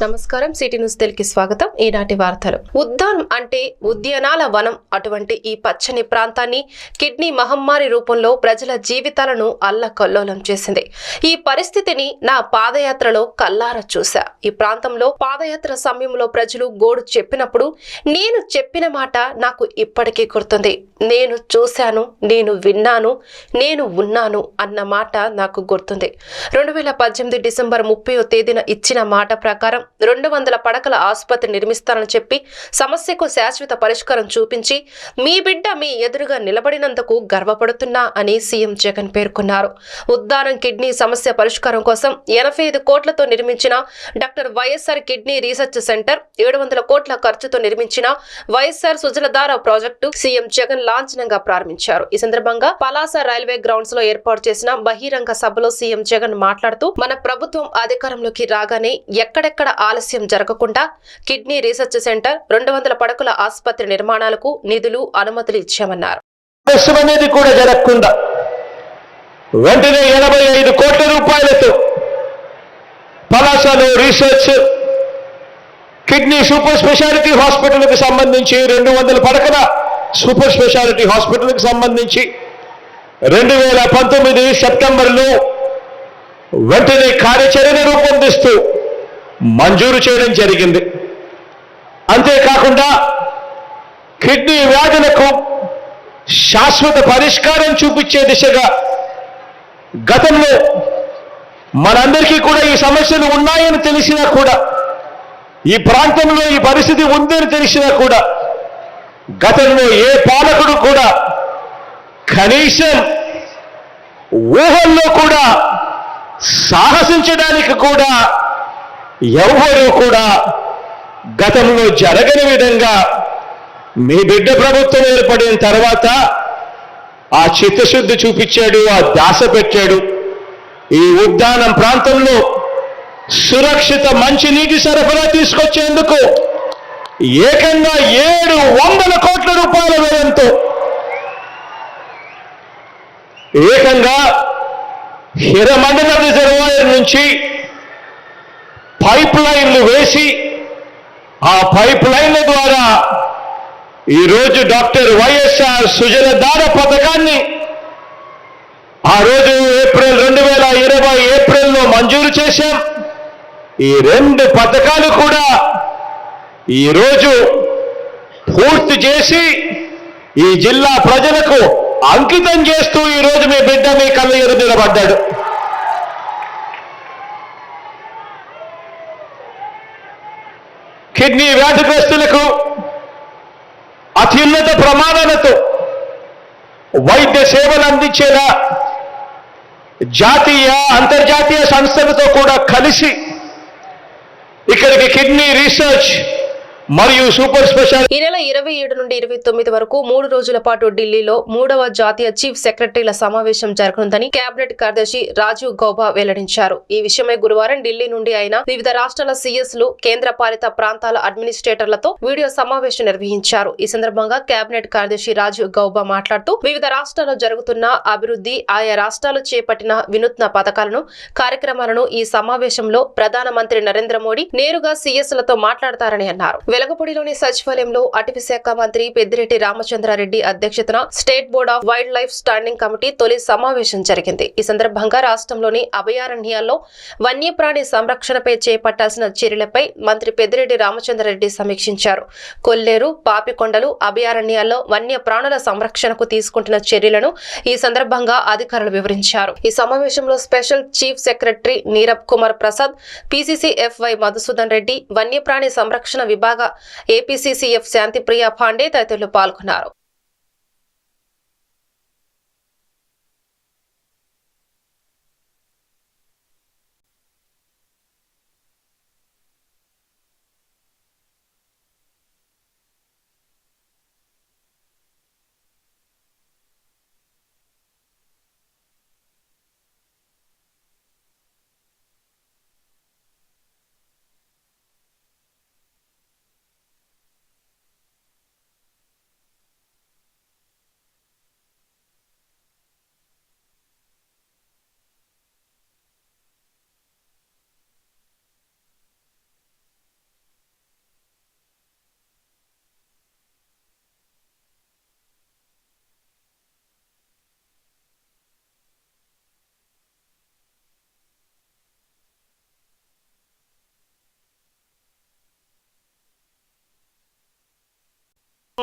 నమస్కారం city news తెలుగుకి స్వాగతం. ఈనాటి వార్తలు. ఉద్యానం అంటే ఉద్యానాల వనం. అటువంటి ఈ పచ్చని ప్రాంతాన్ని కిడ్నీ మహమ్మారి రూపంలో ప్రజల జీవితాలను అల్లకల్లోలం చేసింది. ఈ పరిస్థితిని నా పాదయాత్రలో కల్లారా చూశా. ఈ ప్రాంతంలో పాదయాత్ర సమయంలో ప్రజలు గోడు చెప్పినప్పుడు నేను చెప్పిన మాట నాకు ఇప్పటికీ గుర్తుంది. నేను చూశాను, నేను విన్నాను, నేను ఉన్నాను అన్న మాట నాకు గుర్తుంది. 2018 డిసెంబర్ 30వ తేదీన ఇచ్చిన మాట ప్రకారం 200 పడకల ఆసుపత్రి నిర్మిస్తానని చెప్పి సమస్యకు శాశ్వత పరిష్కారం చూపించి మీ బిడ్డ మీ ఎదురుగా నిలబడినందుకు గర్వపడుతున్నా అని సీఎం జగన్ పేర్కొన్నారు. ఉద్దానం కిడ్నీ సమస్య పరిష్కారం కోసం 85 కోట్లతో నిర్మించిన doctor YSR kidney research centre, 700 కోట్ల ఖర్చుతో నిర్మించిన వైఎస్ఆర్ సుజలధార ప్రాజెక్టు సీఎం జగన్ లాంఛనంగా ప్రారంభించారు. ఈ సందర్భంగా పలాస రైల్వే గ్రౌండ్స్ లో ఏర్పాటు చేసిన బహిరంగ సభలో సీఎం జగన్ మాట్లాడుతూ మన ప్రభుత్వం అధికారంలోకి రాగానే ఎక్కడెక్కడ ఆలస్యం జరగకుండా కిడ్నీ రీసెర్చ్ సెంటర్, 200 పడకల ఆసుపత్రి నిర్మాణాలకు నిధులు, అనుమతులు ఇచ్చామన్నారు. అనేది కూడా జరగకుండా వెంటనే 85 కోట్ల రూపాయలతో పలాసలో రీసెర్చ్ కిడ్నీ సూపర్ స్పెషాలిటీ హాస్పిటల్కి సంబంధించి 200 పడకల సూపర్ స్పెషాలిటీ హాస్పిటల్కి సంబంధించి 2019 సెప్టెంబర్లో వెంటనే కార్యాచరణ రూపొందిస్తూ మంజూరు చేయడం జరిగింది. అంతేకాకుండా కిడ్నీ వ్యాధులకు శాశ్వత పరిష్కారం చూపించే దిశగా గతంలో మనందరికీ కూడా ఈ సమస్యలు ఉన్నాయని తెలిసినా కూడా, ఈ ప్రాంతంలో ఈ పరిస్థితి ఉందని తెలిసినా కూడా గతంలో ఏ పాలకుడు కూడా కనీసం ఊహల్లో కూడా సాహసించడానికి కూడా ఎవరూ కూడా గతంలో జరగని విధంగా మీ బిడ్డ ప్రభుత్వం ఏర్పడిన తర్వాత ఆ చిత్తశుద్ధి చూపించాడు, ఆ దాస పెట్టాడు. ఈ ఉద్యానం ప్రాంతంలో సురక్షిత మంచినీటి సరఫరా తీసుకొచ్చేందుకు ఏకంగా 700 కోట్ల రూపాయల వ్యయంతో ఏకంగా హిరమండల రిజర్వాయర్ నుంచి పైప్ లైన్లు వేసి ఆ పైప్ లైన్ల ద్వారా ఈరోజు డాక్టర్ వైఎస్ఆర్ సుజలధార పథకాన్ని ఆ రోజు 2020 ఏప్రిల్లో మంజూరు చేశాం. ఈ 2 పథకాలు కూడా ఈరోజు పూర్తి చేసి ఈ జిల్లా ప్రజలకు అంకితం చేస్తూ ఈరోజు మీ బిడ్డ మీ కళ్ళ ఎదురు నిలబడ్డాడు. కిడ్నీ వ్యాధిగ్రస్తులకు అత్యున్నత ప్రమాణాలతో వైద్య సేవలు అందించేలా జాతీయ, అంతర్జాతీయ సంస్థలతో కూడా కలిసి ఇక్కడికి కిడ్నీ రీసెర్చ్ మరియు సూపర్ స్పెషాలిటీ ఈ నెల 27 నుండి 29 వరకు 3 రోజుల పాటు ఢిల్లీలో 3వ జాతీయ చీఫ్ సెక్రటరీల సమావేశం జరగనుందని కేబినెట్ కార్యదర్శి రాజీవ్ గౌబా వెల్లడించారు. ఈ విషయమై గురువారం ఢిల్లీ నుండి ఆయన వివిధ రాష్ట్రాల సీఎస్లు, కేంద్ర పాలిత ప్రాంతాల అడ్మినిస్ట్రేటర్లతో వీడియో సమావేశం నిర్వహించారు. ఈ సందర్భంగా కేబినెట్ కార్యదర్శి రాజీవ్ గౌబా మాట్లాడుతూ వివిధ రాష్ట్రాల్లో జరుగుతున్న అభివృద్ధి, ఆయా రాష్ట్రాలు చేపట్టిన వినూత్న పథకాలను, కార్యక్రమాలను ఈ సమావేశంలో ప్రధానమంత్రి నరేంద్ర మోడీ నేరుగా సీఎస్లతో మాట్లాడతారని అన్నారు. వెలగపూడిలోని సచివాలయంలో అటవీ శాఖ మంత్రి పెద్దిరెడ్డి రామచంద్రారెడ్డి అధ్యక్షతన state board of wild life standing committee తొలి సమావేశం జరిగింది. ఈ సందర్భంగా రాష్ట్రంలోని అభయారణ్యాల్లో వన్యప్రాణి సంరక్షణపై చేపట్టాల్సిన చర్యలపై మంత్రి పెద్దిరెడ్డి రామచంద్రారెడ్డి సమీక్షించారు. కొల్లేరు, పాపికొండలు అభయారణ్యాల్లో వన్య ప్రాణుల సంరక్షణకు తీసుకుంటున్న చర్యలను ఈ సందర్భంగా అధికారులు వివరించారు. ఈ సమావేశంలో special chief secretary Neerabh Kumar Prasad, PCC fy Madhusudan Reddy, వన్యప్రాణి సంరక్షణ విభాగ ఏపీసీసీఎఫ్ శాంతిప్రియ పాండే తదితరులు పాల్గొన్నారు.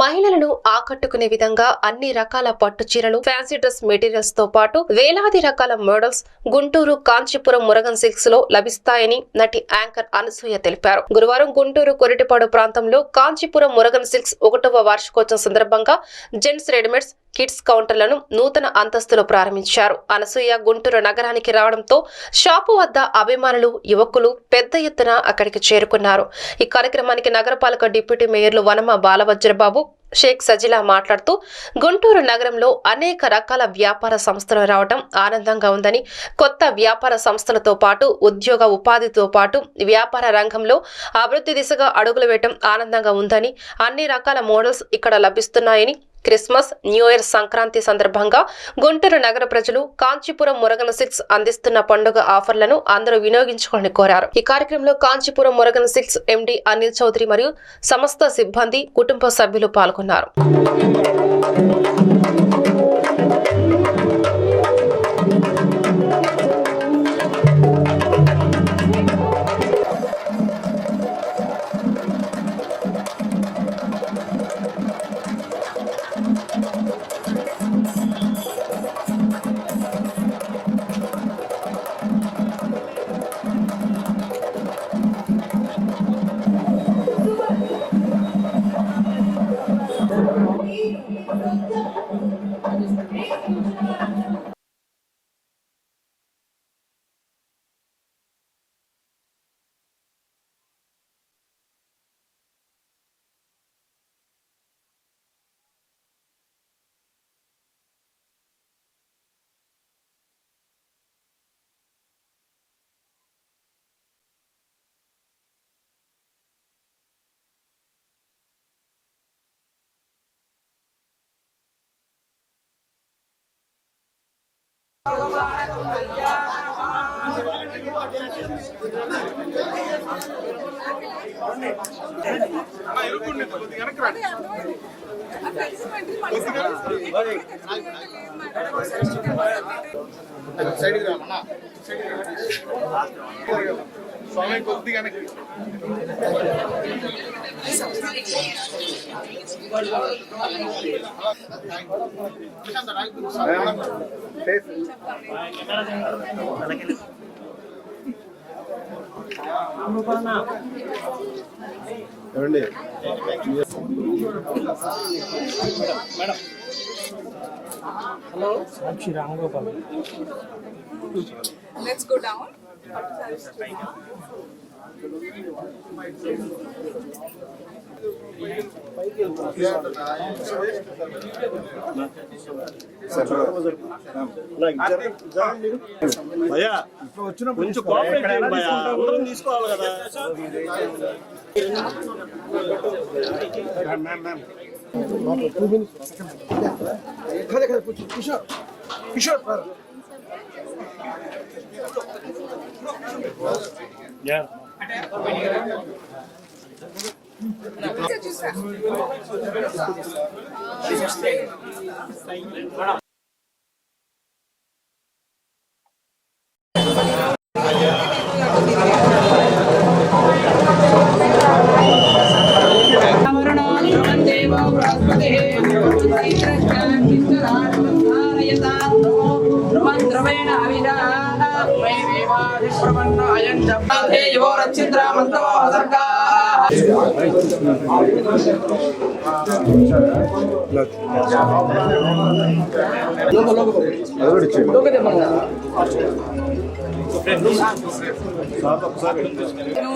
మహిళలను ఆకట్టుకునే విధంగా అన్ని రకాల పట్టు చీరలు, ఫ్యాన్సీ డ్రెస్ మెటీరియల్స్ తో పాటు వేలాది రకాల మోడల్స్ గుంటూరు కాంచీపురం మురగన్ సిల్క్స్ లో లభిస్తాయని నటి యాంకర్ అనసూయ తెలిపారు. గురువారం గుంటూరు కొరిటిపాడు ప్రాంతంలో కాంచీపురం మురగన్ సిల్క్స్ 1వ వార్షికోత్సవం సందర్భంగా జెంట్స్ రెడీమేడ్స్ కిడ్స్ కౌంటర్లను నూతన అంతస్తులో ప్రారంభించారు. అనసూయ గుంటూరు నగరానికి రావడంతో షాపు వద్ద అభిమానులు, యువకులు పెద్ద ఎత్తున అక్కడికి చేరుకున్నారు. ఈ కార్యక్రమానికి నగరపాలక డిప్యూటీ మేయర్లు వనమ బాలవజ్రబాబు, షేక్ సజిలా మాట్లాడుతూ గుంటూరు నగరంలో అనేక రకాల వ్యాపార సంస్థలు రావడం ఆనందంగా ఉందని, కొత్త వ్యాపార సంస్థలతో పాటు ఉద్యోగ ఉపాధితో పాటు వ్యాపార రంగంలో అభివృద్ధి దిశగా అడుగులు వేయడం ఆనందంగా ఉందని, అన్ని రకాల మోడల్స్ ఇక్కడ లభిస్తున్నాయని, క్రిస్మస్, న్యూ ఇయర్, సంక్రాంతి సందర్భంగా గుంటూరు నగర ప్రజలు కాంచీపురం మురగన్ సిల్క్స్ అందిస్తున్న పండుగ ఆఫర్లను అందరూ వినియోగించుకోవాలని కోరారు. ఈ కార్యక్రమంలో కాంచీపురం మురగన్ సిల్క్స్ ఎండీ అనిల్ చౌదరి మరియు సమస్త సిబ్బంది, కుటుంబ సభ్యులు పాల్గొన్నారు. Hello, Sakshi Ramgopal. Let's go down. భయ్యా కొంచెం కోఆపరేట్ చేయండి భయ్యా, అందరం తీసుకోవాలి కదా. కిషోర్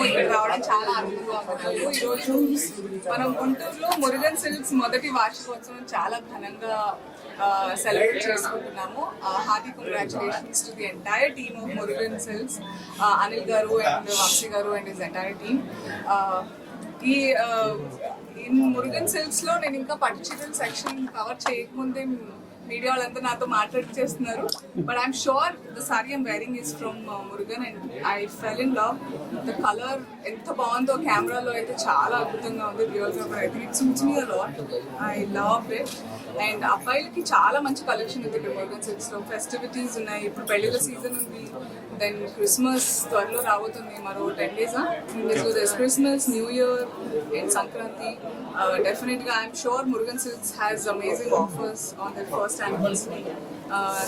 ఇక్కడ రావడం చాలా ఆనందంగా ఉన్నాను. ఈరోజు మనం గుంటూరులో మురుగన్ సిల్క్స్ మొదటి వార్షికోత్సవం చాలా ఘనంగా సెలబ్రేట్ చేసుకుంటున్నాము. Hearty congratulations to the entire team of Murugan silks, Anil గారు అండ్ వంశీ గారు అండ్ హిస్ ఎంటైర్ టీమ్. ఈ మురుగన్ సిల్క్స్ లో నేను ఇంకా పట్టు చీరల సెక్షన్ కవర్ చేయకముందే మీడియా వాళ్ళంతా నాతో మాట్లాడుచేస్తున్నారు. But I'm sure the sari I'm wearing is from Murugan and I fell in love. The colour ఎంత బాగుందో కెమెరాలో అయితే చాలా అద్భుతంగా ఉంది. రియల్ గా అయితే it suits me a lot. I love it. And అబ్బాయిలకి చాలా మంచి కలెక్షన్ ఉంది ఇక్కడ మురుగన్ సిల్క్స్ లో. ఫెస్టివిటీస్ ఉన్నాయి, ఇప్పుడు పెళ్లిళ్ళ సీజన్ ఉంది, దెన్ క్రిస్మస్ త్వరలో రాబోతుంది, మరో 10 days. So this Christmas, new year and Sankranti. డెఫినెట్గా I'm sure Murugan silks has amazing offers on their first anniversary.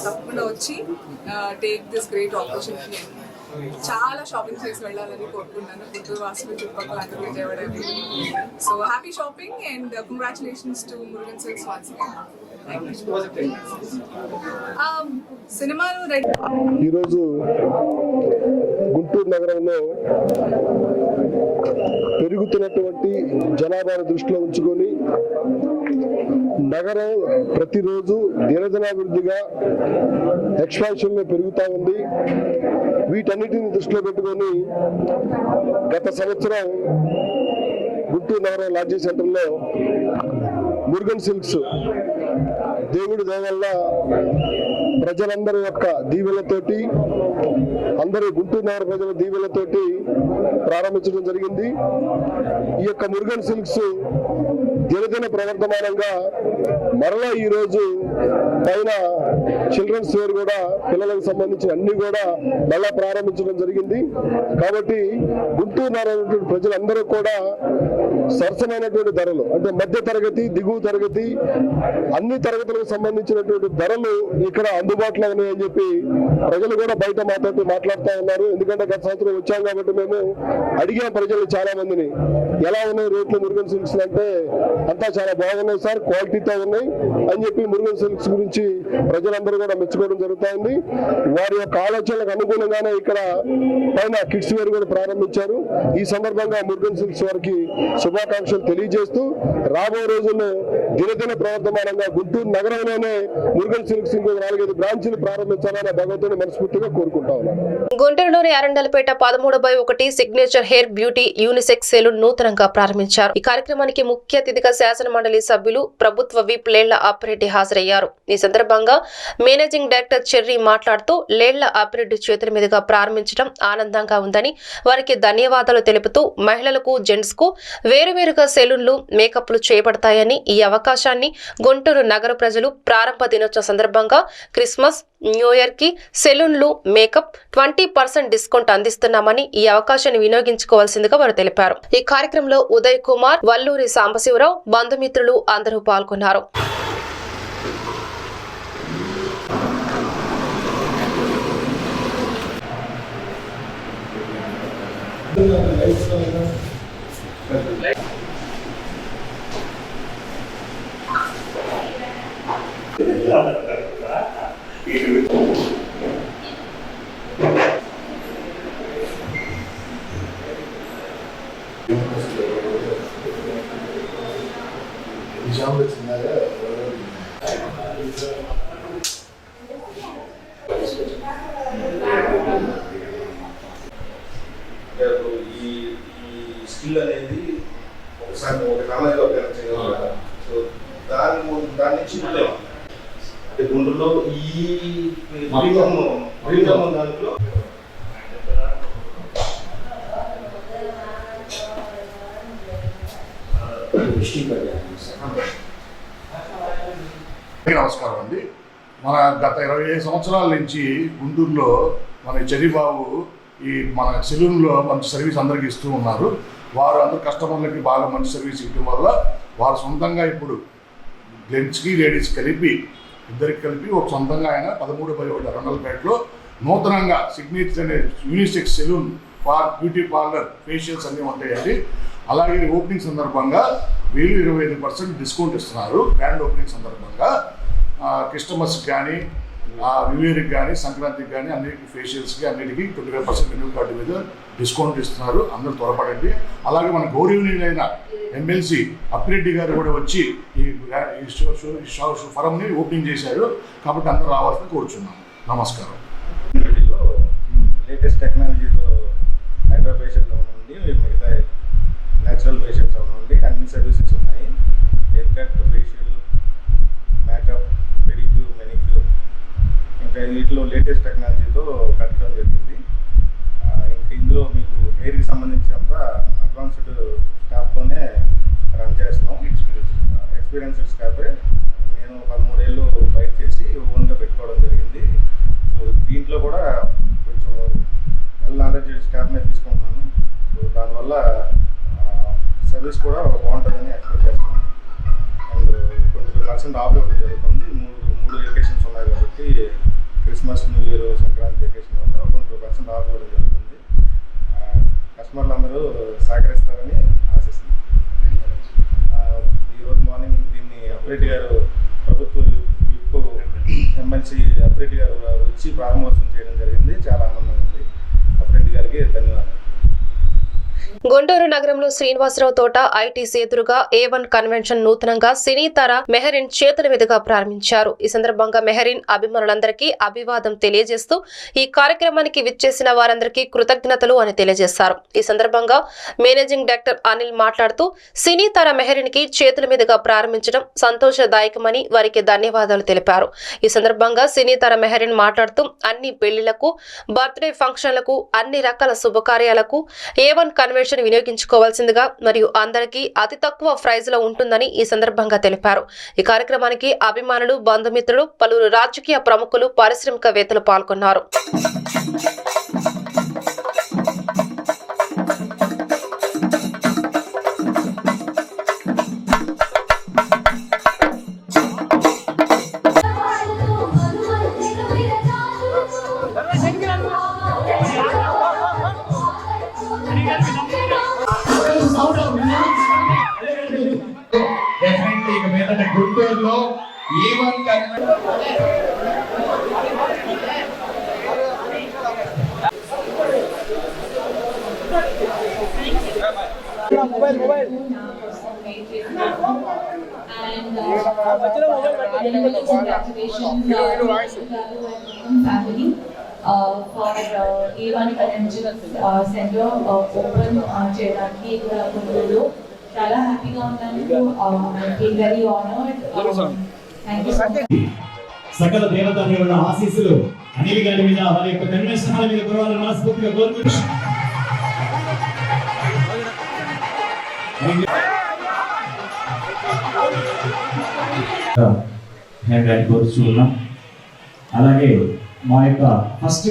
తప్పకుండా వచ్చి టేక్ దిస్ గ్రేట్ ఆపర్చునిటీ. చాలా షాపింగ్ చేసి వెళ్ళాలని కోరుకుంటున్నాను, గుంటూరు వాసులు, చుట్టుపక్కల అందరూ, Vijayawada. So happy shopping and congratulations to Murugan silks once again. సినిమాలు రెడీ. ఈరోజు గుంటూరు నగరంలో పెరుగుతున్నటువంటి జనాభాను దృష్టిలో ఉంచుకొని నగరం ప్రతిరోజు దినదినాభివృద్ధిగా ఎక్స్పాన్షన్లో పెరుగుతూ ఉంది. వీటన్నిటిని దృష్టిలో పెట్టుకొని గత సంవత్సరం గుంటూరు నగరం లాడ్జీ సెంటర్లో మురుగన్ సిల్క్స్ దేవుడి దయ వల్ల ప్రజలందరి యొక్క దీవెనతోటి, అందరూ గుంటూరు నగర ప్రజల దీవెనతోటి ప్రారంభించడం జరిగింది. ఈ యొక్క మురుగన్ సిల్క్స్ దినదిన ప్రవర్తమానంగా మరలా ఈరోజు పైన చిల్డ్రన్స్ వేర్ కూడా, పిల్లలకు సంబంధించిన అన్ని కూడా మళ్ళా ప్రారంభించడం జరిగింది. కాబట్టి గుంటూరు నగర ప్రజలందరూ కూడా సరసమైనటువంటి ధరలు, అంటే మధ్య తరగతి, దిగువ తరగతి, అన్ని తరగతులకు సంబంధించినటువంటి ధరలు ఇక్కడ అందుబాటులో ఉన్నాయని చెప్పి ప్రజలు కూడా బయట మాట్లాడుతూ ఉన్నారు. ఎందుకంటే గత సంవత్సరం వచ్చాం కాబట్టి మేము అడిగాం ప్రజలు చాలా మందిని, ఎలా ఉన్నాయి రేట్లు మురుగన్ సిల్క్స్ అంటే, అంతా చాలా బాగున్నాయి సార్, క్వాలిటీతో ఉన్నాయి అని చెప్పి మురుగన్ సిల్క్స్ గురించి ప్రజలందరూ కూడా మెచ్చుకోవడం జరుగుతుంది. వారి యొక్క ఆలోచనలకు అనుగుణంగానే ఇక్కడ పైన కిడ్స్ వేర్ కూడా ప్రారంభించారు. ఈ సందర్భంగా మురుగన్ సిల్క్స్ వారికి శుభాకాంక్షలు తెలియజేస్తూ రాబో రోజుల్లో దినదిన ప్రవర్తమానంగా గుంటూరు నగరంలోనే మురుగన్ సిల్క్స్ ఇంకో 4-5 బ్రాంచీలు ప్రారంభించాలని భగవంతుని మనస్ఫూర్తిగా కోరుకుంటా ఉన్నాను. గుంటూరులోని Arundelpet 13/1 signature hair beauty unisex salon నూతనంగా ప్రారంభించారు. ఈ కార్యక్రమానికి ముఖ్య అతిథిగా శాసన మండలి సభ్యులు, ప్రభుత్వ విప్ లేళ్ల అప్పిరెడ్డి హాజరయ్యారు. ఈ సందర్భంగా మేనేజింగ్ డైరెక్టర్ చెర్రీ మాట్లాడుతూ లేళ్ల అప్పిరెడ్డి చేతుల మీదుగా ప్రారంభించడం ఆనందంగా ఉందని, వారికి ధన్యవాదాలు తెలుపుతూ మహిళలకు, జెంట్స్ కు వేరువేరుగా సెలూన్లు, మేకప్లు చేపడతాయని, ఈ అవకాశాన్ని గుంటూరు నగర ప్రజలు ప్రారంభ దినోత్సవ సందర్భంగా క్రిస్మస్, న్యూ ఇయర్ కి సెలూన్లు, మేకప్ 20% డిస్కౌంట్ అందిస్తున్నామని, ఈ అవకాశాన్ని వినియోగించుకోవాల్సిందిగా వారు తెలిపారు. ఈ కార్యక్రమంలో ఉదయ్ కుమార్, వల్లూరి సాంబశివరావు, బంధుమిత్రులు అందరూ పాల్గొన్నారు. ఈ స్కిల్ అనేది ఒకసారి ఒక కాలేజీలో చేయగలరా? సో దాని నుంచి అంటే గుంటూరులో ఈ దాంట్లో నమస్కారం అండి. మన గత 25 సంవత్సరాల నుంచి గుంటూరులో మన చెర్రీబాబు ఈ మన సెలూన్లో మంచి సర్వీస్ అందరికీ ఇస్తూ ఉన్నారు. వారు అందరు కస్టమర్లకి బాగా మంచి సర్వీస్ ఇవ్వడం వల్ల వారు సొంతంగా ఇప్పుడు జెంట్స్కి, లేడీస్ కలిపి ఇద్దరికి కలిపి ఒక సొంతంగా ఆయన 13/1 అరండలపేటలో నూతనంగా సిగ్నేచర్ అనే unisex salon, beauty parlour, facials అన్నీ ఉంటాయండి. అలాగే ఓపెనింగ్ సందర్భంగా 25% డిస్కౌంట్ ఇస్తున్నారు. గ్రాండ్ ఓపెనింగ్ సందర్భంగా కస్టమర్స్కి కానీ, న్యూ ఇయర్కి కానీ, సంక్రాంతికి కానీ, అన్నిటికీ ఫేషియల్స్కి అన్నిటికీ 25% మెనూ కార్డు మీద డిస్కౌంట్ ఇస్తున్నారు. అందరూ త్వరపడండి. అలాగే మన గౌరవనీయులైన ఎమ్మెల్సీ అప్పిరెడ్డి గారు కూడా వచ్చి ఈ ఫరంని ఓపెనింగ్ చేశారు. కాబట్టి అందరూ రావాల్సిన కోరుచున్నాను. నమస్కారం. లేటెస్ట్ టెక్నాలజీతో హైడ్రా ఫేషియల్ నుండి మిగతా న్యాచురల్ ఫేషియల్స్ నుండి అన్ని సర్వీసెస్ ఉన్నాయి. Hair cut, facial, makeup, pedicure, manicure, ఇంకా వీటిలో లేటెస్ట్ టెక్నాలజీతో కట్టడం జరిగింది. ఇంకా ఇందులో మీకు హెయిర్కి సంబంధించినంత అడ్వాన్స్డ్ స్టాఫ్తోనే రన్ చేస్తున్నాం. ఎక్స్పీరియన్స్డ్ స్టాఫే. నేను 13 ఏళ్ళు బయట చేసి ఓన్గా పెట్టుకోవడం జరిగింది. సో దీంట్లో కూడా కొంచెం వెల్ నాలెడ్జ్ స్టాఫ్ మీద తీసుకుంటున్నాను. సో దానివల్ల సర్వీస్ కూడా బాగుంటుందని ఎక్స్పెక్ట్ చేస్తున్నాను. అండ్ 20% ఆఫ్ ఇవ్వడం జరుగుతుంది. మూడు వెకేషన్స్ ఉన్నాయి కాబట్టి Christmas, new year, Sankranti vacation వల్ల 20% ఆఫ్ ఇవ్వడం జరుగుతుంది. కస్టమర్లు అందరూ సహకరిస్తారని ఆశిస్తున్నాను. ఈరోజు మార్నింగ్ దీన్ని అప్రెడ్డి గారు, ప్రభుత్వ విప్ ఎమ్మెల్సీ అప్రెడ్డి గారు వచ్చి ప్రారంభోత్సవం చేయడం జరిగింది. చాలా ఆనందంగా ఉంది. అప్రెడ్డి గారికి ధన్యవాదాలు. గుంటూరు నగరంలో శ్రీనివాసరావు తోట ఐటీసీ ఎదురుగా A1 కన్వెన్షన్ నూతనంగా సినీతార మెహరిన్ చేతుల మీదుగా ప్రారంభించారు. ఈ సందర్భంగా మెహరిన్ అభిమానులందరికీ అభివాదం తెలియజేస్తూ ఈ కార్యక్రమానికి విచ్చేసిన వారందరికీ కృతజ్ఞతలు అని తెలియజేశారు. ఈ సందర్భంగా మేనేజింగ్ డైరెక్టర్ అనిల్ మాట్లాడుతూ సినీతార మెహరిన్ కి చేతుల మీదుగా ప్రారంభించడం సంతోషదాయకమని వారికి ధన్యవాదాలు తెలిపారు. ఈ సందర్భంగా సినీతార మెహరిన్ మాట్లాడుతూ అన్ని పెళ్లిళ్లకు, బర్త్డే ఫంక్షన్లకు, అన్ని రకాల శుభకార్యాలకు A1 కన్వెన్షన్ వినియోగించుకోవాల్సిందిగా మరియు అందరికీ అతి తక్కువ ప్రైజ్ లో ఉంటుందని ఈ సందర్భంగా తెలిపారు. ఈ కార్యక్రమానికి అభిమానులు, బంధుమిత్రులు, పలువురు రాజకీయ ప్రముఖులు, పారిశ్రామికవేత్తలు పాల్గొన్నారు. డెఫినెట్లీ ఇక మీదట గుంటూరులో A1 కన్వెన్షన్ సెంటర్ ఓపెన్ చేయడానికి ఇక్కడ గుంటూరులో చాలా హ్యాపీగా ఉన్నాను. Very honoured. Thank you so much. సకల దేవతా దేవుళ్ళ ఆశీస్సులు అనిల్ గారి మీద, వారి యొక్క కన్వెన్షన్ మీద కురవాలని మనస్ఫూర్తిగా కోరుకుంటున్నాను. అలాగే మా యొక్క ఫస్ట్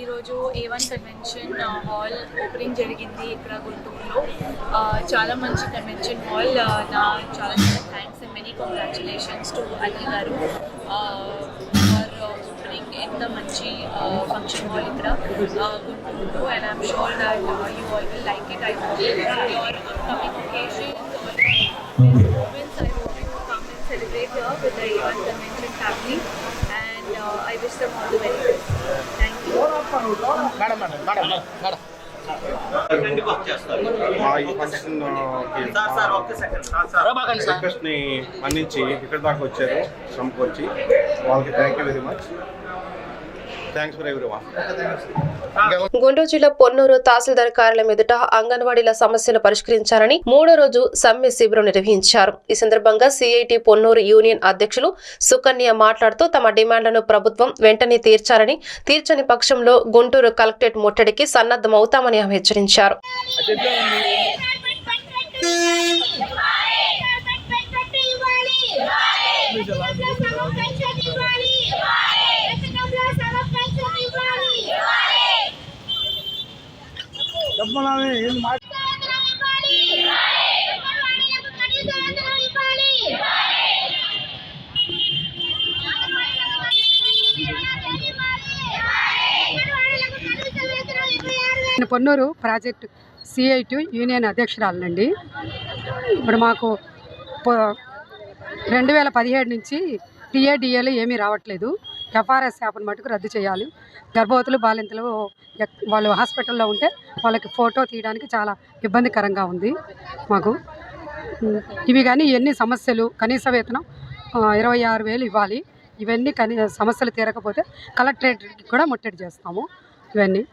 ఈరోజు A1 కన్వెన్షన్ హాల్ ఓపెనింగ్ జరిగింది ఇక్కడ గుంటూరులో. చాలా మంచి కన్వెన్షన్ హాల్. నా చాలా thanks and many congratulations to Anil గారు ఫర్ ఓపెనింగ్ ఎంత మంచి ఫంక్షన్ హాల్ ఇక్కడ గుంటూరులో. And I'm sure that you all will like it. I hope your upcoming occasions or moments I hope you come and celebrate here with the A1 convention family. And I wish them all the very best. Thank you. ఈ function request ని మన్నించి ఇక్కడ దాకా వచ్చారు, శ్రమకు వచ్చి వాళ్ళకి thank you very much. Thanks for everyone. Guntur జిల్లా పొన్నూరు తహసీల్దార్ కార్యాలయం ఎదుట అంగన్వాడీల సమస్యలు పరిష్కరించాలని 3వ రోజు సమ్మె శిబిరం నిర్వహించారు. ఈ సందర్భంగా సిఐటి పొన్నూరు యూనియన్ అధ్యక్షులు సుకన్య మాట్లాడుతూ తమ డిమాండ్లను ప్రభుత్వం వెంటనే తీర్చాలని, తీర్చని పక్షంలో గుంటూరు కలెక్టరేట్ ముట్టడికి సన్నద్ధమవుతామని ఆమె హెచ్చరించారు. పొన్నూరు ప్రాజెక్టు సిఐటి యూనియన్ అధ్యక్షురాలనండి. ఇప్పుడు మాకు 2017 నుంచి టీఏడిఏలు ఏమీ రావట్లేదు. ఎఫ్ఆర్ఎస్ యాప్ను మటుకు రద్దు చేయాలి. గర్భవతులు, బాలింతలు వాళ్ళు హాస్పిటల్లో ఉంటే వాళ్ళకి ఫోటో తీయడానికి చాలా ఇబ్బందికరంగా ఉంది మాకు. ఇవి కానీ ఎన్ని సమస్యలు, కనీస వేతనం 26,000 ఇవ్వాలి. ఇవన్నీ సమస్యలు తీరకపోతే కలెక్టరేట్కి కూడా ముట్టడి చేస్తాము. ఇవన్నీ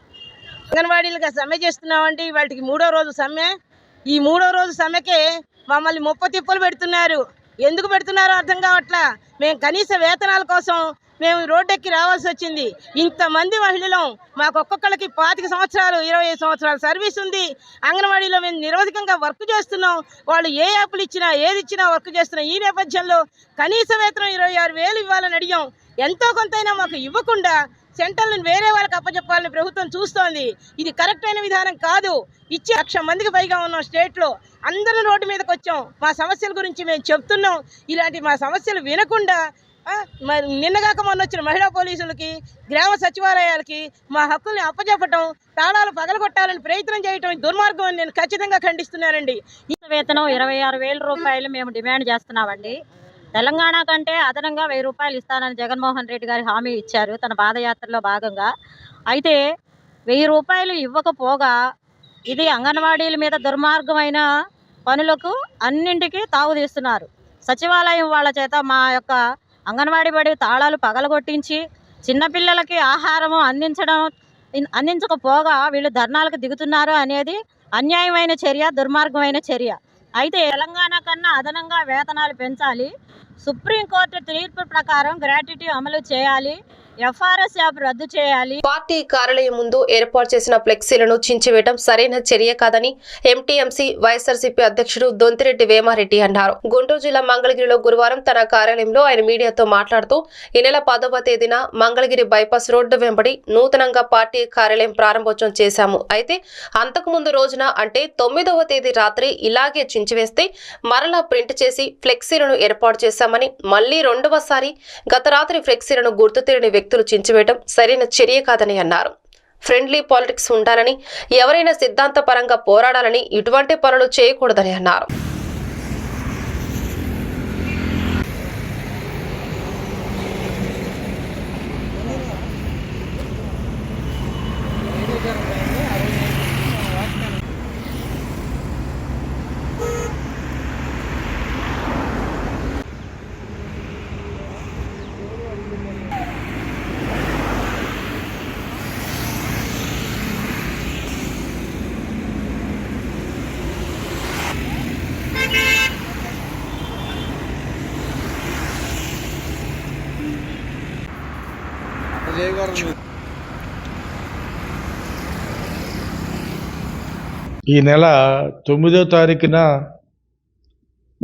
అంగన్వాడీలుగా సమ్మె చేస్తున్నామంటే వాటికి 3వ రోజు సమ్మె. ఈ 3వ రోజు సమ్మెకే మమ్మల్ని ముప్పతిప్పలు పెడుతున్నారు. ఎందుకు పెడుతున్నారో అర్థం కావట్లా. మేము కనీస వేతనాల కోసం మేము రోడ్డెక్కి రావాల్సి వచ్చింది. ఇంతమంది మహిళలు, మాకు ఒక్కొక్కరికి 25 సంవత్సరాలు 25 సంవత్సరాల సర్వీస్ ఉంది. అంగన్వాడీలో మేము నిరవధికంగా వర్క్ చేస్తున్నాం. వాళ్ళు ఏ యాప్లు ఇచ్చినా ఏది ఇచ్చినా వర్క్ చేస్తున్నాం. ఈ నేపథ్యంలో కనీస వేతనం 26,000 ఇవ్వాలని అడిగాం. ఎంతో కొంతైనా మాకు ఇవ్వకుండా సెంటర్లను వేరే వాళ్ళకి అప్పచెప్పాలని ప్రభుత్వం చూస్తోంది. ఇది కరెక్ట్ అయిన విధానం కాదు. ఇచ్చే 1,00,000 మందికి పైగా ఉన్నాం స్టేట్లో. అందరం రోడ్డు మీదకి వచ్చాం. మా సమస్యల గురించి మేము చెప్తున్నాం. ఇలాంటి మా సమస్యలు వినకుండా నిన్నగాక మొన్న వచ్చిన మహిళా పోలీసులకి, గ్రామ సచివాలయాలకి మా హక్కుల్ని అప్పచెప్పటం, తాళాలు పగలగొట్టాలని ప్రయత్నం చేయటం దుర్మార్గం అని నేను ఖచ్చితంగా ఖండిస్తున్నానండి. వేతనం 26,000 రూపాయలు మేము డిమాండ్ చేస్తున్నామండి. తెలంగాణ కంటే అదనంగా 1,000 రూపాయలు ఇస్తానని జగన్మోహన్ రెడ్డి గారు హామీ ఇచ్చారు తన పాదయాత్రలో భాగంగా. అయితే 1,000 రూపాయలు ఇవ్వకపోగా ఇది అంగన్వాడీల మీద దుర్మార్గమైన పనులకు అన్నింటికీ తావుతీస్తున్నారు. సచివాలయం వాళ్ళ చేత మా యొక్క అంగన్వాడీ బడి తాళాలు పగలగొట్టించి చిన్నపిల్లలకి ఆహారము అందించకపోగా వీళ్ళు ధర్నాలకు దిగుతున్నారు అనేది అన్యాయమైన చర్య, దుర్మార్గమైన చర్య. అయితే తెలంగాణ కన్నా అదనంగా వేతనాలు పెంచాలి. సుప్రీంకోర్టు తీర్పు ప్రకారం గ్రాట్యుటీ అమలు చేయాలి. ఎఫ్ఆర్ఎస్ యాప్ రద్దు చేయాలి. పార్టీ కార్యాలయం ముందు ఏర్పాటు చేసిన ఫ్లెక్సీలను చించివేయడం సరైన చర్య కాదని ఎంటీఎంసీ వైఎస్ఆర్సీపీ అధ్యక్షుడు దొంతిరెడ్డి వేమారెడ్డి అన్నారు. గుంటూరు జిల్లా మంగళగిరిలో గురువారం తన కార్యాలయంలో ఆయన మీడియాతో మాట్లాడుతూ ఈ నెల 10వ తేదీన మంగళగిరి బైపాస్ రోడ్డు వెంబడి నూతనంగా పార్టీ కార్యాలయం ప్రారంభోత్సవం చేశాము. అయితే అంతకుముందు రోజున అంటే 9వ తేదీ రాత్రి ఇలాగే చించివేస్తే మరలా ప్రింట్ చేసి ఫ్లెక్సీలను ఏర్పాటు చేశామని, మళ్లీ రెండవసారి గత రాత్రి ఫ్లెక్సీలను గుర్తు తెలియని వ్యక్తులు చించివేయడం సరైన చర్య కాదని అన్నారు. ఫ్రెండ్లీ పాలిటిక్స్ ఉండాలని, ఎవరైనా సిద్ధాంతపరంగా పోరాడాలని, ఇటువంటి పనులు చేయకూడదని అన్నారు. ఈ నెల 9వ తారీఖున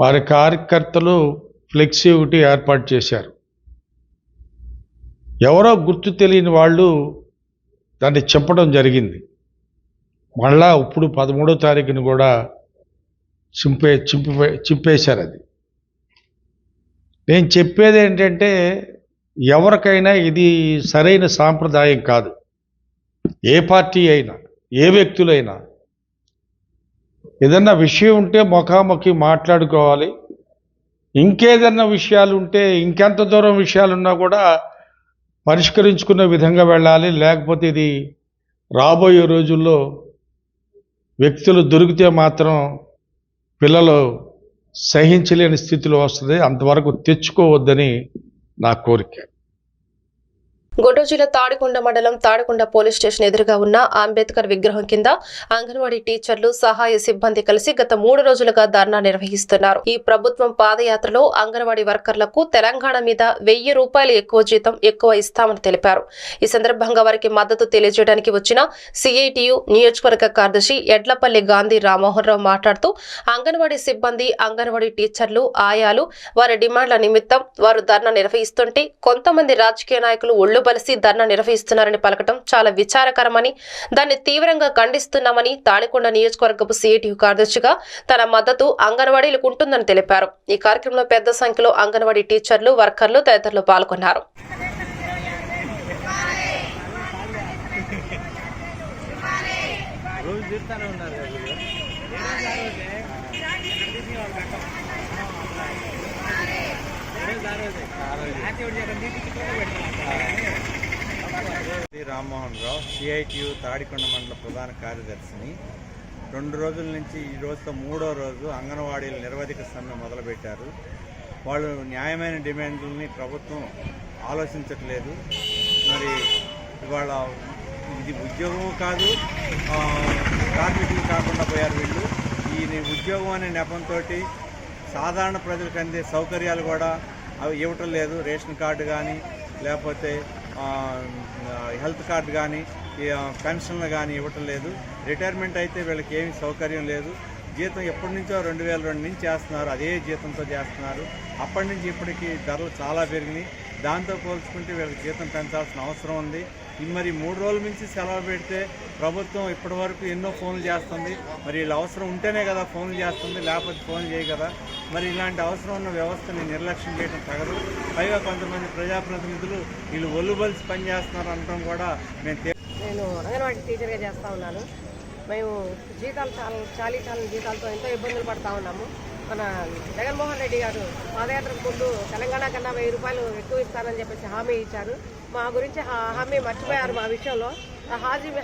వారి కార్యకర్తలు ఫ్లెక్సీ ఒకటి ఏర్పాటు చేశారు. ఎవరో గుర్తు తెలియని వాళ్ళు దాన్ని చెప్పడం జరిగింది. మళ్ళా ఇప్పుడు 13వ తారీఖున కూడా చింపేశారు. అది నేను చెప్పేది ఏంటంటే, ఎవరికైనా ఇది సరైన సాంప్రదాయం కాదు. ఏ పార్టీ అయినా, ఏ వ్యక్తులైనా ఏదన్నా విషయం ఉంటే ముఖాముఖి మాట్లాడుకోవాలి. ఇంకేదన్నా విషయాలు ఉంటే, ఇంకెంత దూరం విషయాలున్నా కూడా పరిష్కరించుకునే విధంగా వెళ్ళాలి. లేకపోతే ఇది రాబోయే రోజుల్లో వ్యక్తులు దొరికితే మాత్రం పిల్లలు సహించలేని స్థితిలో వస్తుంది. అంతవరకు తెచ్చుకోవద్దని నా కోరిక. గుంటూరు జిల్లా తాడికొండ మండలం తాడికొండ పోలీస్ స్టేషన్ ఎదురుగా ఉన్న అంబేద్కర్ విగ్రహం కింద అంగన్వాడీ టీచర్లు, సహాయ సిబ్బంది కలిసి గత 3 రోజులుగా ధర్నా నిర్వహిస్తున్నారు. ఈ ప్రభుత్వం పాదయాత్రలో అంగన్వాడీ వర్కర్లకు తెలంగాణ మీద 1,000 రూపాయలు ఎక్కువ జీతం ఎక్కువ ఇస్తామని తెలిపారు. ఈ సందర్భంగా వారికి మద్దతు తెలియజేయడానికి వచ్చిన సిఐటియు నియోజకవర్గ కార్యదర్శి ఎడ్లపల్లి గాంధీ రామ్మోహన్ రావు మాట్లాడుతూ, అంగన్వాడీ సిబ్బంది, అంగన్వాడీ టీచర్లు, ఆయాలు వారి డిమాండ్ల నిమిత్తం వారు ధర్నా నిర్వహిస్తుంటే కొంతమంది రాజకీయ నాయకులు ఒళ్ళు బలిసి ధర్నా నిర్వహిస్తున్నారని పలకటం చాలా విచారకరమని, దాన్ని తీవ్రంగా ఖండిస్తున్నామని తాడికొండ నియోజకవర్గపు సిఐటియు కార్యదర్శిగా తన మద్దతు అంగన్వాడీలకు ఉంటుందని తెలిపారు. ఈ కార్యక్రమంలో పెద్ద సంఖ్యలో అంగన్వాడీ టీచర్లు, వర్కర్లు తదితరులు పాల్గొన్నారు. రామ్మోహన్ రావు, సిఐటియు తాడికొండ మండల ప్రధాన కార్యదర్శిని. 2 రోజుల నుంచి ఈ రోజుతో 3వ రోజు అంగన్వాడీలు నిరవధిక సమ్మె మొదలుపెట్టారు. వాళ్ళు న్యాయమైన డిమాండ్లని ప్రభుత్వం ఆలోచించట్లేదు. మరి ఇవాళ ఇది ఉద్యోగం కాదు, కార్మికులు కాకుండా పోయారు వీళ్ళు. ఈ ఉద్యోగం అనే నెపంతో సాధారణ ప్రజలకు అందే సౌకర్యాలు కూడా అవి ఇవ్వటం లేదు. రేషన్ కార్డు కానీ, లేకపోతే హెల్త్ కార్డు కానీ పెన్షన్లు కానీ ఇవ్వటం లేదు. రిటైర్మెంట్ అయితే వీళ్ళకి ఏమీ సౌకర్యం లేదు. జీతం ఎప్పటి నుంచో 2002 నుంచి చేస్తున్నారు, అదే జీతంతో చేస్తున్నారు. అప్పటి నుంచి ఇప్పటికీ ధరలు చాలా పెరిగినాయి. దాంతో పోల్చుకుంటే వీళ్ళకి జీతం పెంచాల్సిన అవసరం ఉంది. మరి 3 రోజుల నుంచి సెలవు పెడితే ప్రభుత్వం ఇప్పటి వరకు ఎన్నో ఫోన్లు చేస్తుంది. మరి వీళ్ళ అవసరం ఉంటేనే కదా ఫోన్లు చేస్తుంది, లేకపోతే ఫోన్ చేయ కదా. మరి ఇలాంటి అవసరం ఉన్న వ్యవస్థని నిర్లక్ష్యం చేయడం తగదు. పైగా కొంతమంది ప్రజాప్రతినిధులు వీళ్ళు ఒళ్ళుబలిసి పనిచేస్తున్నారు అనడం కూడా నేను అంగన్వాడీ టీచర్గా చేస్తూ ఉన్నాను. మేము జీతాలు చాలా జీతాలతో ఎంతో ఇబ్బందులు పడుతూ ఉన్నాము. మన జగన్మోహన్ రెడ్డి గారు పాదయాత్రకు ముందు తెలంగాణ కన్నా 1000 రూపాయలు ఎక్కువ ఇస్తానని చెప్పేసి హామీ ఇచ్చారు. మా గురించి హామీ మర్చిపోయారు. మా విషయంలో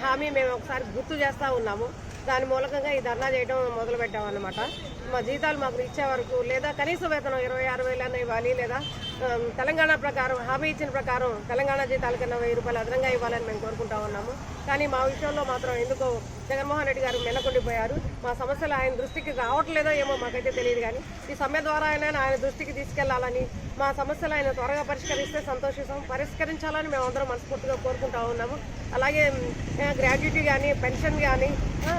హామీ మేము ఒకసారి గుర్తు చేస్తూ ఉన్నాము. దాని మూలకంగా ఈ ధర్నా చేయడం మొదలు పెట్టామన్నమాట. మా జీతాలు మాకు ఇచ్చే వరకు, లేదా కనీస వేతనం 26,000 ఇవ్వాలి, లేదా తెలంగాణ ప్రకారం హామీ ఇచ్చిన ప్రకారం తెలంగాణ జీతాల కన్నా 1000 రూపాయలు అదనంగా ఇవ్వాలని మేము కోరుకుంటా ఉన్నాము. కానీ మా విషయంలో మాత్రం ఎందుకో జగన్మోహన్ రెడ్డి గారు మెల్లకుండిపోయారు. మా సమస్యలు ఆయన దృష్టికి రావట్లేదో ఏమో మాకైతే తెలియదు. కానీ ఈ సమ్మె ద్వారా ఆయన దృష్టికి తీసుకెళ్లాలని, మా సమస్యలు ఆయన త్వరగా పరిష్కరిస్తే సంతోషిస్తాం. పరిష్కరించాలని మేము అందరం మనస్ఫూర్తిగా కోరుకుంటా ఉన్నాము. అలాగే గ్రాడ్యుటీ కానీ, పెన్షన్ కానీ,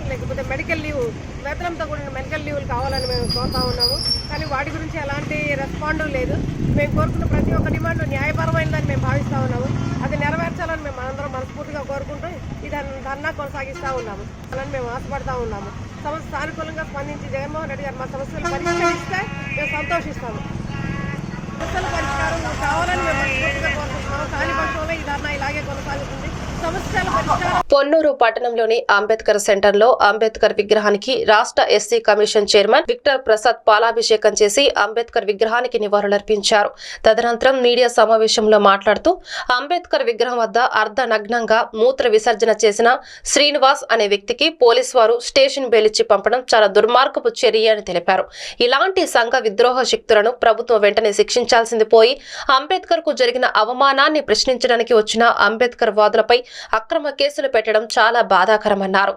లేకపోతే మెడికల్ లీవ్, వేతనంతో కూడిన మెడికల్ లీవ్లు కావాలని మేము కోరుతా ఉన్నాము. కానీ వాటి గురించి ఎలాంటి రెస్పాండ్ లేదు. మేము కోరుకున్న ప్రతి ఒక్క డిమాండ్ న్యాయపరమైనదని మేము భావిస్తూ ఉన్నాము. అది నెరవేర్చాలని మేము అందరం మనస్ఫూర్తిగా కోరుకుంటూ ఈ ధర్నా కొనసాగిస్తూ ఉన్నాము. అలాని మేము ఆశపడతా ఉన్నాము. సమస్య సానుకూలంగా స్పందించి జగన్మోహన్ రెడ్డి గారు మా సమస్యలు పరిష్కరిస్తే మేము సంతోషిస్తాము. సమస్యల పరిష్కారం కావాలని మేము మనస్ఫూర్తిగా కోరుకుంటున్నాము. కాని పక్షంలో ఈ ధర్నా ఇలాగే కొనసాగుతుంది. పొన్నూరు పట్టణంలోని అంబేద్కర్ సెంటర్ లో అంబేద్కర్ విగ్రహానికి రాష్ట్ర SC commission chairman Victor Prasad పాలాభిషేకం చేసి అంబేద్కర్ విగ్రహానికి నివాళులర్పించారు. తదనంతరం మీడియా సమావేశంలో మాట్లాడుతూ అంబేద్కర్ విగ్రహం వద్ద అర్ధనగ్నంగా మూత్ర విసర్జన చేసిన శ్రీనివాస్ అనే వ్యక్తికి పోలీసు వారు స్టేషన్ బెయిలిచ్చి పంపడం చాలా దుర్మార్గపు చర్య అని తెలిపారు. ఇలాంటి సంఘ విద్రోహ శక్తులను ప్రభుత్వం వెంటనే శిక్షించాల్సింది పోయి అంబేద్కర్ కు జరిగిన అవమానాన్ని ప్రశ్నించడానికి వచ్చిన అంబేద్కర్ వాదులపై అక్రమ కేసులు పెట్టడం చాలా బాధాకరమన్నారు.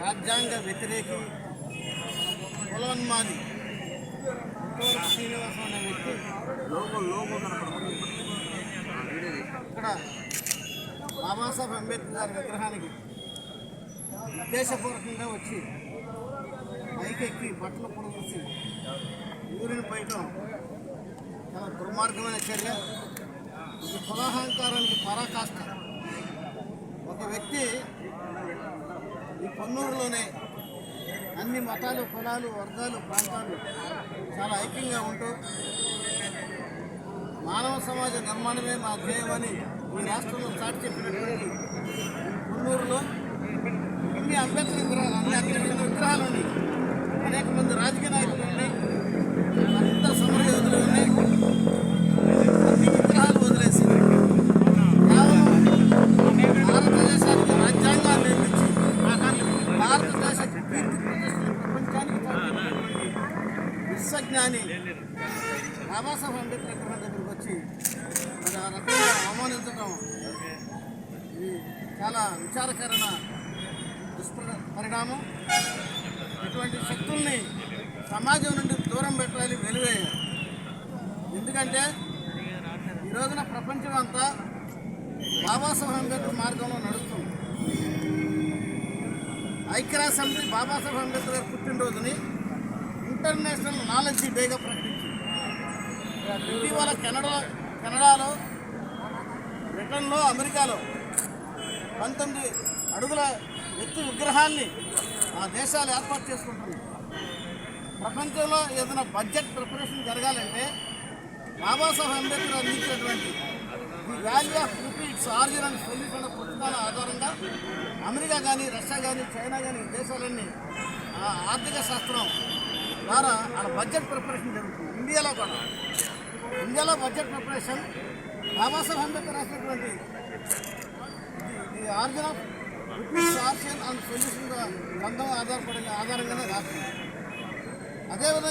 రాజ్యాంగ వ్యతిరేకి, కులోన్మాది శ్రీనివాసం అనే వ్యక్తి ఇక్కడ బాబాసాహెబ్ అంబేద్కర్ గారి విగ్రహానికి ఉద్దేశపూర్వకంగా వచ్చి పైకెక్కి బట్టలు పొడిచి ఊరిని పోయటం చాలా దుర్మార్గమైన చర్య. ఇది కులాహంకారానికి పరాకాష్ట. ఒక వ్యక్తి ఈ పొన్నూరులోనే అన్ని మతాలు, కులాలు, వర్గాలు, ప్రాంతాలు చాలా ఐక్యంగా ఉంటూ మానవ సమాజ నిర్మాణమే మా ధ్యేయమని ఈ రాష్ట్రంలో చాటి చెప్పినటువంటి పొన్నూరులో ఇన్ని అంబేద్కర్ విగ్రహాలు ఉన్నాయి. అనేక మంది రాజకీయ నాయకులు ఉన్నాయి, అంత సమరయోధులు ఉన్నాయి. అన్ని విగ్రహాలు వదిలేసి కేవలం భారతదేశానికి రాజ్యాంగాన్ని నిర్మించి భారతదేశ కీర్తి ప్రతిష్టలు ప్రపంచానికి విశ్వజ్ఞాని బాబాసాహెబ్ అంబేద్కర్ విగ్రహం దగ్గరికి వచ్చి మరి ఆ రకంగా అవమానించడం ఇది చాలా విచారకరమైన పరిణామం. ఇటువంటి శక్తుల్ని సమాజం నుండి దూరం పెట్టాలి, వెలివేయాలి. ఎందుకంటే ఈ రోజున ప్రపంచం అంతా బాబాసాహెబ్ అంబేద్కర్ మార్గంలో నడుస్తుంది. ఐక్యరాజ్య సమితి బాబాసాహెబ్ అంబేద్కర్ గారి పుట్టినరోజుని ఇంటర్నేషనల్ నాలెడ్జ్ డేగా ప్రకటించింది. ఇటీవల కెనడాలో, బ్రిటన్లో, అమెరికాలో 19 అడుగుల వ్యక్తి విగ్రహాన్ని ఆ దేశాలు ఏర్పాటు చేసుకుంటున్నాయి. ప్రపంచంలో ఏదైనా బడ్జెట్ ప్రిపరేషన్ జరగాలంటే బాబాసాహెబ్ అంబేద్కర్ అందించినటువంటి the value of rupee its origin and solution పుస్తకాల ఆధారంగా అమెరికా కానీ, రష్యా కానీ, చైనా కానీ దేశాలన్నీ ఆర్థిక శాస్త్రం ద్వారా వాళ్ళ బడ్జెట్ ప్రిపరేషన్ జరుగుతుంది. ఇండియాలో బడ్జెట్ ప్రిపరేషన్ బాబాసాహెబ్ అంబేద్కర్ రాసినటువంటి the origin of rupees origin and solution గ్రంథం ఆధారంగానే రాస్తుంది. అదేవిధంగా